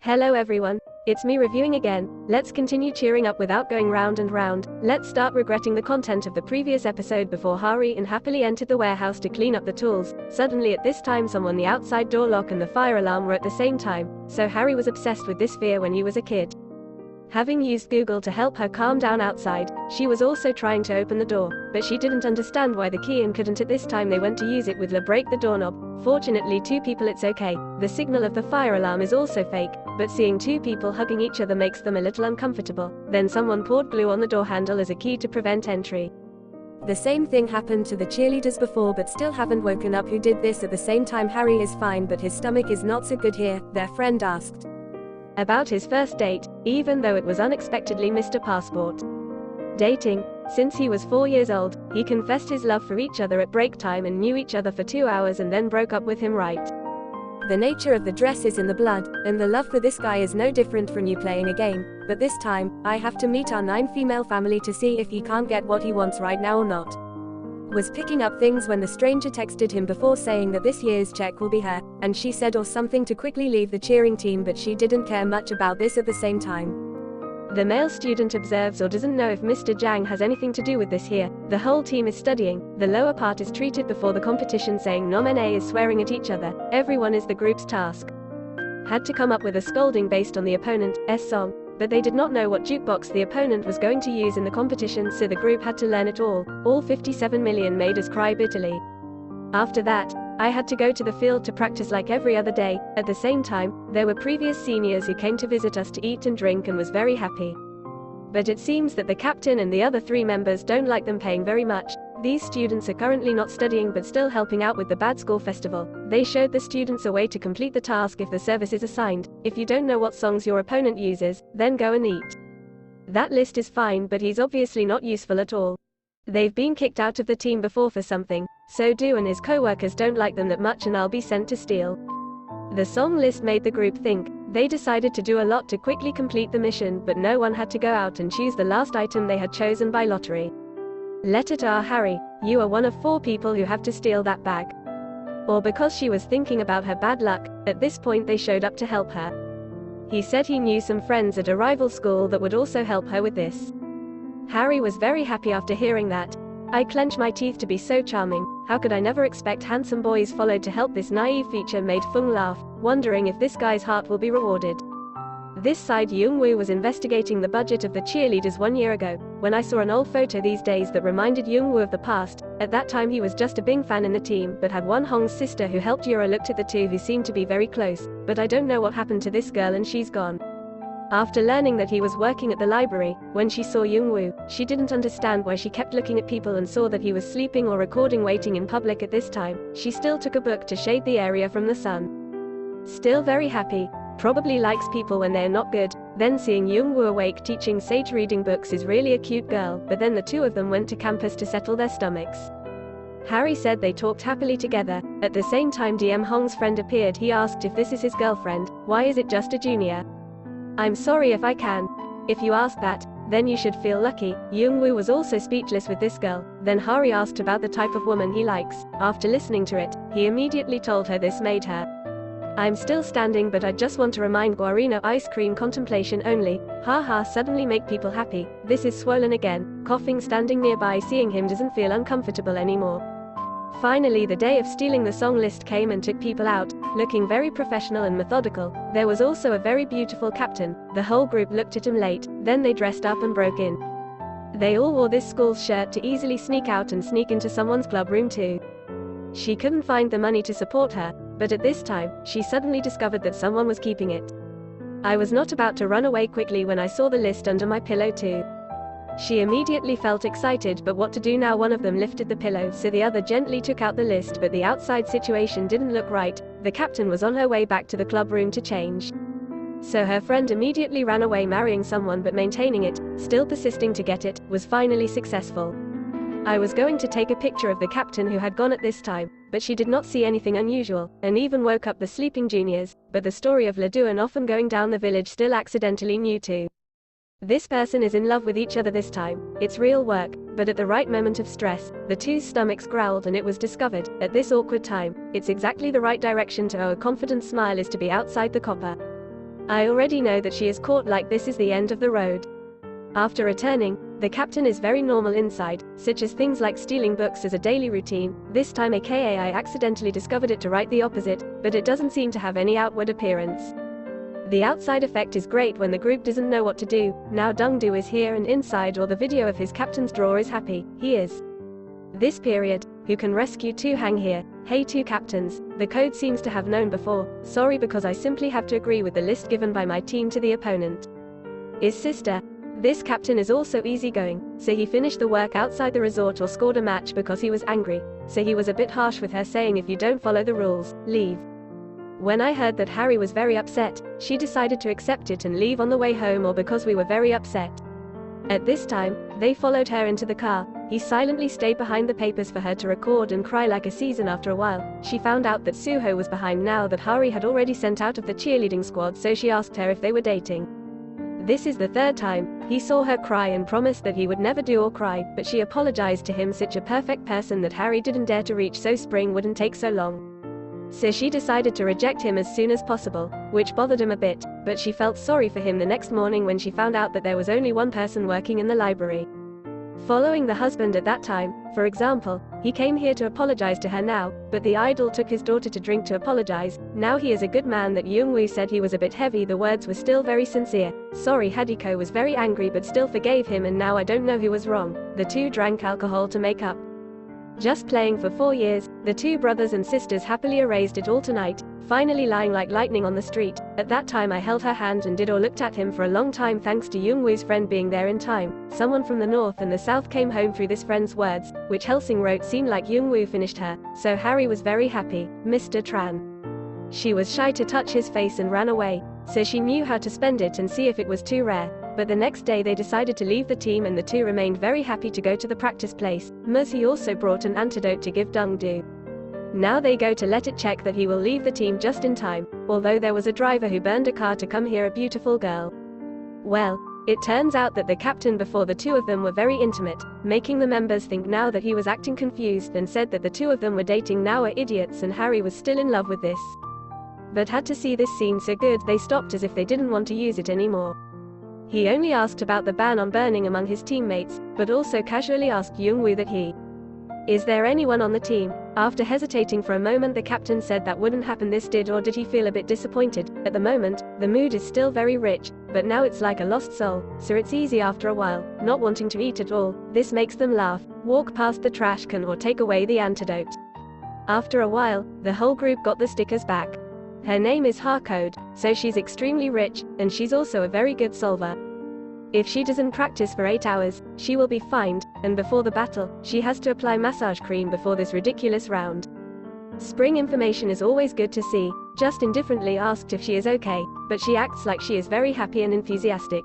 Hello everyone, it's me reviewing again. Let's continue cheering up without going round and round. Let's start regretting the content of the previous episode before Hari and happily entered the warehouse to clean up the tools. Suddenly at this time the outside door lock and the fire alarm were at the same time, so Hari was obsessed with this fear when he was a kid. Having used Google to help her calm down outside, she was also trying to open the door, but she didn't understand why the key and couldn't. At this time they went to use it with La break the doorknob. Fortunately two people, it's okay. The signal of the fire alarm is also fake, but seeing two people hugging each other makes them a little uncomfortable. Then someone poured glue on the door handle as a key to prevent entry. The same thing happened to the cheerleaders before but still haven't woken up. Who did this? At the same time Hari is fine but his stomach is not so good here, their friend asked. About his first date, even though it was unexpectedly Mr. Passport. Dating. Since he was 4 years old, he confessed his love for each other at break time and knew each other for 2 hours and then broke up with him. Right. The nature of the dress is in the blood, and the love for this guy is no different from you playing a game, but this time, I have to meet our 9 female family to see if he can't get what he wants right now or not. Was picking up things when the stranger texted him before saying that this year's check will be her, and she said or something to quickly leave the cheering team, but she didn't care much about this at the same time. The male student observes or doesn't know if Mr. Jang has anything to do with this here. The whole team is studying, the lower part is treated before the competition saying Nomene is swearing at each other, everyone is the group's task. Had to come up with a scolding based on the opponent's song, but they did not know what jukebox the opponent was going to use in the competition, so the group had to learn it all 57 million made us cry bitterly. After that, I had to go to the field to practice like every other day. At the same time, there were previous seniors who came to visit us to eat and drink and was very happy. But it seems that the captain and the other 3 members don't like them paying very much. These students are currently not studying but still helping out with the Bad School Festival. They showed the students a way to complete the task if the service is assigned. If you don't know what songs your opponent uses, then go and eat. That list is fine but he's obviously not useful at all. They've been kicked out of the team before for something, so Do and his co-workers don't like them that much and I'll be sent to steal. The song list made the group think. They decided to do a lot to quickly complete the mission, but no one had to go out and choose the last item they had chosen by lottery. Let it Hari, you are one of 4 people who have to steal that bag. Or because she was thinking about her bad luck, at this point they showed up to help her. He said he knew some friends at a rival school that would also help her with this. Hari was very happy after hearing that. I clench my teeth to be so charming. How could I never expect handsome boys followed to help? This naive feature made Fung laugh, wondering if this guy's heart will be rewarded. This side Youngwoo was investigating the budget of the cheerleaders 1 year ago, when I saw an old photo these days that reminded Youngwoo of the past. At that time he was just a Bing fan in the team but had one Hong's sister who helped Yura. Looked at the two who seemed to be very close, but I don't know what happened to this girl and she's gone. After learning that he was working at the library, when she saw Youngwoo, she didn't understand why she kept looking at people and saw that he was sleeping or recording waiting in public at this time. She still took a book to shade the area from the sun. Still very happy. Probably likes people when they're not good. Then seeing Youngwoo awake teaching Sage reading books is really a cute girl, but then the 2 of them went to campus to settle their stomachs. Hari said they talked happily together. At the same time DM Hong's friend appeared. He asked if this is his girlfriend. Why is it just a junior? I'm sorry if I can. If you ask that, then you should feel lucky. Youngwoo was also speechless with this girl. Then Hari asked about the type of woman he likes. After listening to it, he immediately told her this made her. I'm still standing but I just want to remind Guarino ice cream contemplation only. Haha, suddenly make people happy. This is swollen again. Coughing standing nearby. Seeing him doesn't feel uncomfortable anymore. Finally the day of stealing the song list came and took people out, looking very professional and methodical. There was also a very beautiful captain. The whole group looked at him late, then they dressed up and broke in. They all wore this school's shirt to easily sneak out and sneak into someone's club room too. She couldn't find the money to support her, but at this time, she suddenly discovered that someone was keeping it. I was not about to run away quickly when I saw the list under my pillow too. She immediately felt excited, but what to do now? One of them lifted the pillow so the other gently took out the list, but the outside situation didn't look right. The captain was on her way back to the club room to change. So her friend immediately ran away, marrying someone but maintaining it, still persisting to get it, was finally successful. I was going to take a picture of the captain who had gone at this time, but she did not see anything unusual, and even woke up the sleeping juniors, but the story of Leduan often going down the village still accidentally knew too. This person is in love with each other this time. It's real work, but at the right moment of stress, the 2's stomachs growled and it was discovered. At this awkward time, it's exactly the right direction to owe a confident smile is to be outside the copper. I already know that she is caught, like this is the end of the road. After returning, the captain is very normal inside, such as things like stealing books as a daily routine. This time aka I accidentally discovered it to write the opposite, but it doesn't seem to have any outward appearance. The outside effect is great when the group doesn't know what to do. Now Dongdu is here and inside, or the video of his captain's drawer is happy. He is. This period, who can rescue two hang here. Hey two captains, the code seems to have known before. Sorry because I simply have to agree with the list given by my team to the opponent. Is sister. This captain is also easygoing, so he finished the work outside the resort or scored a match because he was angry, so he was a bit harsh with her, saying if you don't follow the rules, leave. When I heard that Harry was very upset, she decided to accept it and leave on the way home, or because we were very upset. At this time, they followed her into the car. He silently stayed behind the papers for her to record and cry like a season. After a while, she found out that Suho was behind now that Hari had already sent out of the cheerleading squad, so she asked her if they were dating. This is the third time he saw her cry and promised that he would never do or cry, but she apologized to him, such a perfect person that Harry didn't dare to reach, so spring wouldn't take so long. So she decided to reject him as soon as possible, which bothered him a bit, but she felt sorry for him the next morning when she found out that there was only one person working in the library. Following the husband at that time, for example, he came here to apologize to her now, but the idol took his daughter to drink to apologize. Now he is a good man. That Youngwoo said he was a bit heavy, the words were still very sincere. Sorry. Hadiko was very angry but still forgave him, and now I don't know who was wrong. The two drank alcohol to make up. Just playing for 4 years, the two brothers and sisters happily erased it all tonight, finally lying like lightning on the street. At that time I held her hand and did or looked at him for a long time, thanks to Youngwoo's friend being there in time. Someone from the north and the south came home through this friend's words, which Helsing wrote. Seemed like Youngwoo finished her, so Harry was very happy. Mr. Tran. She was shy to touch his face and ran away, so she knew how to spend it and see if it was too rare. But the next day they decided to leave the team and the two remained very happy to go to the practice place. Mercy also brought an antidote to give Dongdu. Now they go to let it check that he will leave the team just in time, although there was a driver who burned a car to come here, a beautiful girl. Well, it turns out that the captain before the two of them were very intimate, making the members think now that he was acting confused and said that the two of them were dating now are idiots, and Harry was still in love with this. But had to see this scene so good they stopped as if they didn't want to use it anymore. He only asked about the ban on burning among his teammates, but also casually asked Youngwoo that he is there anyone on the team? After hesitating for a moment the captain said that wouldn't happen. This did, or did he feel a bit disappointed? At the moment, the mood is still very rich, but now it's like a lost soul, so it's easy after a while, not wanting to eat at all. This makes them laugh, walk past the trash can or take away the antidote. After a while, the whole group got the stickers back. Her name is Harcode, so she's extremely rich, and she's also a very good solver. If she doesn't practice for 8 hours, she will be fined, and before the battle, she has to apply massage cream before this ridiculous round. Spring information is always good to see. Just indifferently asked if she is okay, but she acts like she is very happy and enthusiastic.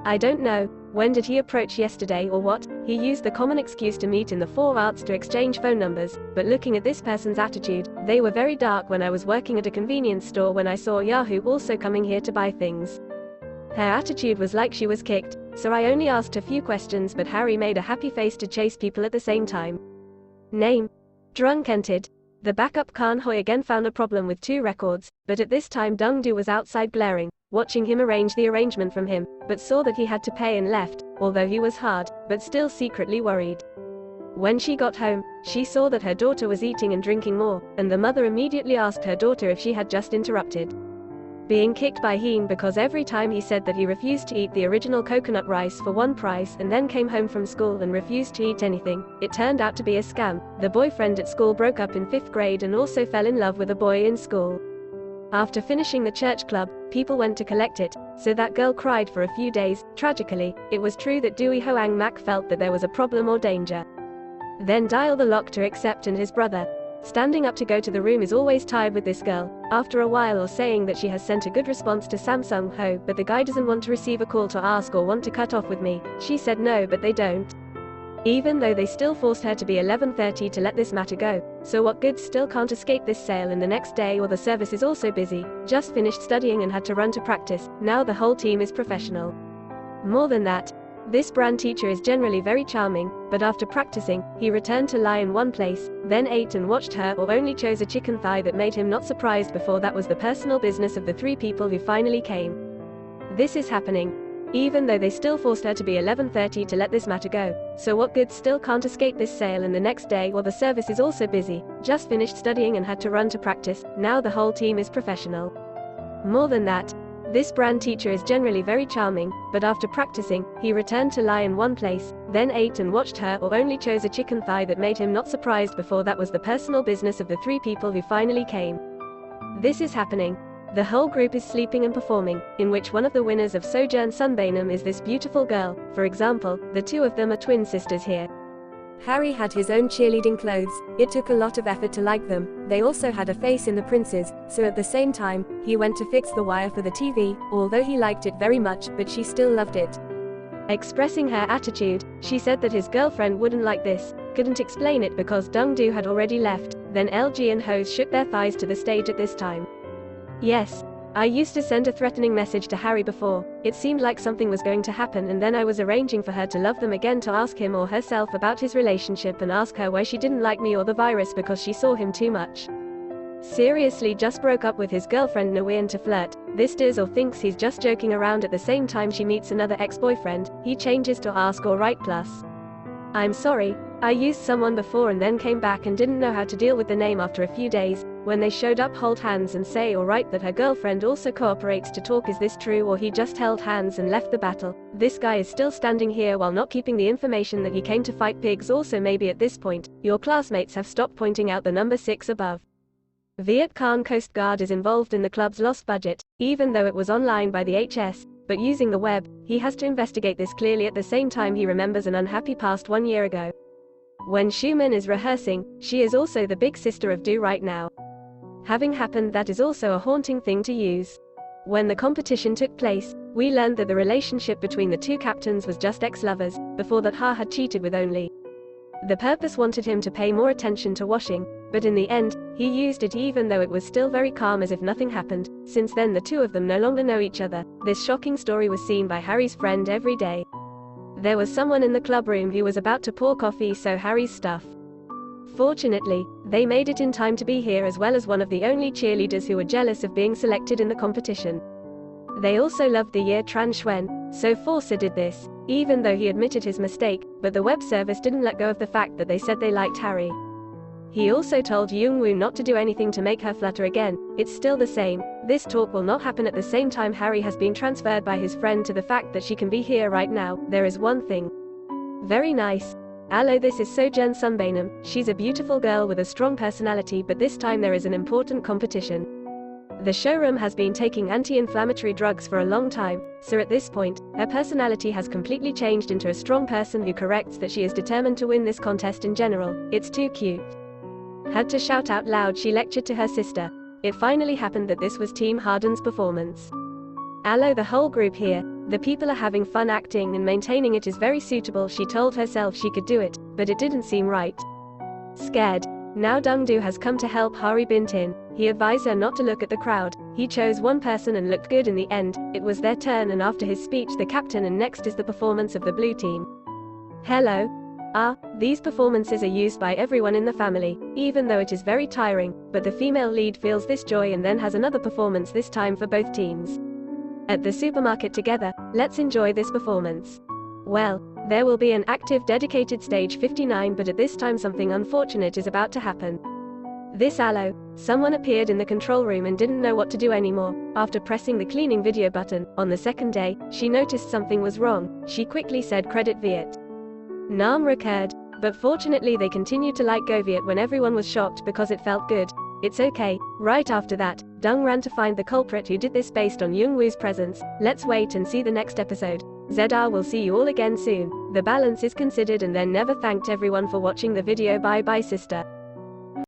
I don't know, when did he approach yesterday or what? He used the common excuse to meet in the 4 arts to exchange phone numbers, but looking at this person's attitude, they were very dark. When I was working at a convenience store when I saw Yahoo also coming here to buy things. Her attitude was like she was kicked, so I only asked a few questions, but Harry made a happy face to chase people at the same time. Name? Drunk entered. The backup Khan Hoi again found a problem with 2 records, but at this time Dongdu was outside glaring, watching him arrange the arrangement from him, but saw that he had to pay and left, although he was hard, but still secretly worried. When she got home, she saw that her daughter was eating and drinking more, and the mother immediately asked her daughter if she had just interrupted being kicked by Heen, because every time he said that he refused to eat the original coconut rice for 1 price and then came home from school and refused to eat anything. It turned out to be a scam. The boyfriend at school broke up in 5th grade and also fell in love with a boy in school. After finishing the church club, people went to collect it, so that girl cried for a few days. Tragically, it was true that Dewey Hoang Mak felt that there was a problem or danger. Then dial the lock to accept, and his brother, standing up to go to the room, is always tired with this girl. After a while, or saying that she has sent a good response to Samsung Ho, but the guy doesn't want to receive a call to ask or want to cut off with me. She said no, but they don't. Even though they still forced her to be 11:30 to let this matter go. So what good? Still can't escape this sale, and the next day or the service is also busy. Just finished studying and had to run to practice. Now the whole team is professional. More than that, This brand teacher is generally very charming, but after practicing, he returned to lie in one place, then ate and watched her or only chose a chicken thigh that made him not surprised before that was the personal business of the three people who finally came. This is happening. Even though they still forced her to be 11:30 to let this matter go. So what good still can't escape this sale, and the next day while the service is also busy, just finished studying and had to run to practice, now the whole team is professional. More than that, this brand teacher is generally very charming, but after practicing, he returned to lie in one place, then ate and watched her or only chose a chicken thigh that made him not surprised before that was the personal business of the three people who finally came. This is happening. The whole group is sleeping and performing, in which one of the winners of Sojourn Sunbainham is this beautiful girl. For example, the two of them are twin sisters here. Harry had his own cheerleading clothes. It took a lot of effort to like them. They also had a face in the princes, so at the same time, he went to fix the wire for the TV, although he liked it very much, but she still loved it. Expressing her attitude, she said that his girlfriend wouldn't like this, couldn't explain it because Dungdu had already left. Then LG and Hose shook their thighs to the stage at this time. Yes. I used to send a threatening message to Harry before. It seemed like something was going to happen, and then I was arranging for her to love them again, to ask him or herself about his relationship and ask her why she didn't like me or the virus because she saw him too much. Seriously, just broke up with his girlfriend Nguyen to flirt. This does or thinks he's just joking around. At the same time she meets another ex-boyfriend, he changes to ask or write plus. I'm sorry, I used someone before and then came back and didn't know how to deal with the name after a few days. When they showed up, hold hands and say or write that her girlfriend also cooperates to talk. Is this true, or he just held hands and left the battle? This guy is still standing here while not keeping the information that he came to fight pigs. Also maybe at this point, your classmates have stopped pointing out the number 6 above. Viet Cong Coast Guard is involved in the club's lost budget, even though it was online by the HS, but using the web, he has to investigate this clearly. At the same time he remembers an unhappy past 1 year ago. When Xiumin is rehearsing, she is also the big sister of Do right now. Having happened, that is also a haunting thing to use. When the competition took place, we learned that the relationship between the two captains was just ex-lovers. Before that, Ha had cheated with Only. The purpose wanted him to pay more attention to washing, but in the end, he used it even though it was still very calm as if nothing happened. Since then the two of them no longer know each other. This shocking story was seen by Harry's friend every day. There was someone in the club room who was about to pour coffee, so Harry's stuff. Fortunately, they made it in time to be here, as well as one of the only cheerleaders who were jealous of being selected in the competition. They also loved the year Tran Xuan, so Forza did this, even though he admitted his mistake, but the web service didn't let go of the fact that they said they liked Harry. He also told Youngwoo not to do anything to make her flutter again. It's still the same. This talk will not happen. At the same time, Harry has been transferred by his friend to the fact that she can be here right now. There is one thing. Very nice. Hello, this is Sojourn Sunbainham. She's a beautiful girl with a strong personality, but this time there is an important competition. The showroom has been taking anti-inflammatory drugs for a long time, so at this point, her personality has completely changed into a strong person who corrects that she is determined to win this contest in general. It's too cute. Had to shout out loud, she lectured to her sister. It finally happened that this was Team Harden's performance. Hello, the whole group here. The people are having fun acting and maintaining it is very suitable. She told herself she could do it, but it didn't seem right. Scared. Now Dungdu has come to help Hari Bintin. He advised her not to look at the crowd. He chose one person and looked good in the end. It was their turn, and after his speech the captain, and next is the performance of the blue team. Hello. These performances are used by everyone in the family, even though it is very tiring, but the female lead feels this joy and then has another performance, this time for both teams. At the supermarket together, let's enjoy this performance. Well, there will be an active dedicated stage 59, but at this time something unfortunate is about to happen. This allo, someone appeared in the control room and didn't know what to do anymore. After pressing the cleaning video button, on the second day, she noticed something was wrong. She quickly said credit Viet Nam recurred, but fortunately they continued to like Goviet when everyone was shocked because it felt good. It's okay. Right after that, Dung ran to find the culprit who did this based on Youngwoo's presence. Let's wait and see the next episode. ZR will see you all again soon. The balance is considered and then never thanked everyone for watching the video. Bye bye sister.